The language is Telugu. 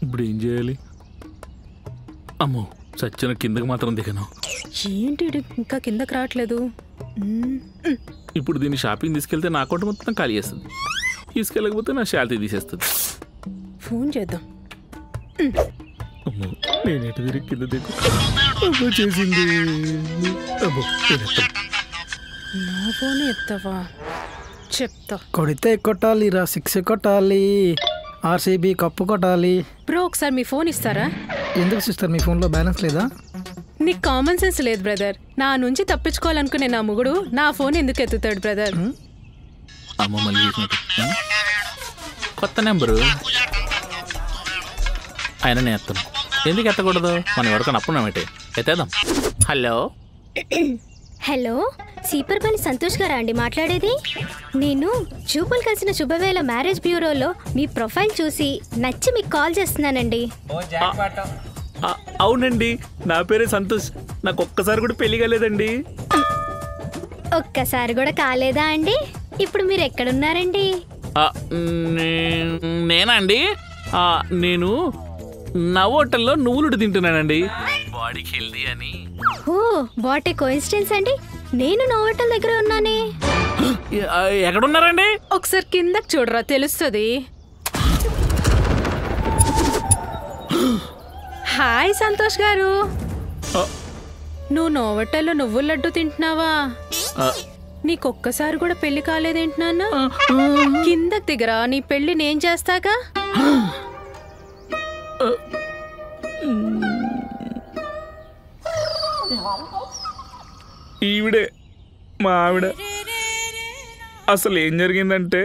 ఇప్పుడు ఏం చేయాలి? అమ్మో సచ్చిన కిందకి మాత్రం దిగను. ఏంటి ఇంకా కిందకి రావట్లేదు? ఇప్పుడు దీన్ని షాపింగ్ తీసుకెళ్తే నా అకౌంట్ మొత్తం ఖాళీ చేస్తుంది, తీసుకెళ్ళకపోతే నా శాలరీ తీసేస్తుంది. ఫోన్ చేద్దాం. అమ్మో నేనేటి తిరిగి కింద దిగు. అమ్మో చేసింది. అమ్మో నా ఫోన్ ఎత్తవా? చెప్తా. కొడితే కొట్టాలి రా, 6 కొట్టాలి, ఆర్సీబీ కప్పు కొట్టాలి. బ్రో ఒకసారి మీ ఫోన్ ఇస్తారా? ఎందుకు సిస్టర్ మీ ఫోన్లో బ్యాలెన్స్ లేదా? నీకు కామన్ సెన్స్ లేదు బ్రదర్. నా నుంచి తప్పించుకోవాలనుకునే నా మొగుడు నా ఫోన్ ఎందుకు ఎత్తుతాడు బ్రదర్? అమ్మ మళ్ళీ చేసినట్టు కొత్త నెంబరు ఆయన నేను ఎత్తాను. ఎందుకు ఎత్తకూడదు? మనం ఎవరికైనా అప్పుడున్నామేంటి, ఎత్తేద్దాం. హలో హలో, సీపర్పల్లి సంతోష్ గారా అండి మాట్లాడేది? నేను చూపులు కలిసిన శుభవేళ మ్యారేజ్ బ్యూరోలో మీ ప్రొఫైల్ చూసి నచ్చి మీకు కాల్ చేస్తున్నానండి. అవునండి, నా పేరే సంతోష్. నాకు ఒక్కసారి కూడా పెళ్లి కాలేదండి. ఒక్కసారి కూడా కాలేదా అండి? ఇప్పుడు మీరు ఎక్కడున్నారండి? నేనా అండి? నేను నా హోటల్లో నువ్వులుడు తింటున్నానండి, బాడీకి హెల్దీ అని. ఓ వాట్ ఏ కోఇన్సిడెన్స్ అండి, నేను నా హోటల్ దగ్గర ఉన్నానే. ఎక్కడున్నారండి? ఒకసారి కిందకి చూడరా తెలుస్తుంది. హాయ్ సంతోష్ గారు, నువ్వు నోవట్టల్లో నువ్వుల లడ్డు తింటున్నావా? నీకొక్కసారి కూడా పెళ్లి కాలేదేంటి నాన్న? కిందకి దిగరా, నీ పెళ్లి నేను చేస్తాగా. ఈవిడే మా ఆవిడ. అసలు ఏం జరిగిందంటే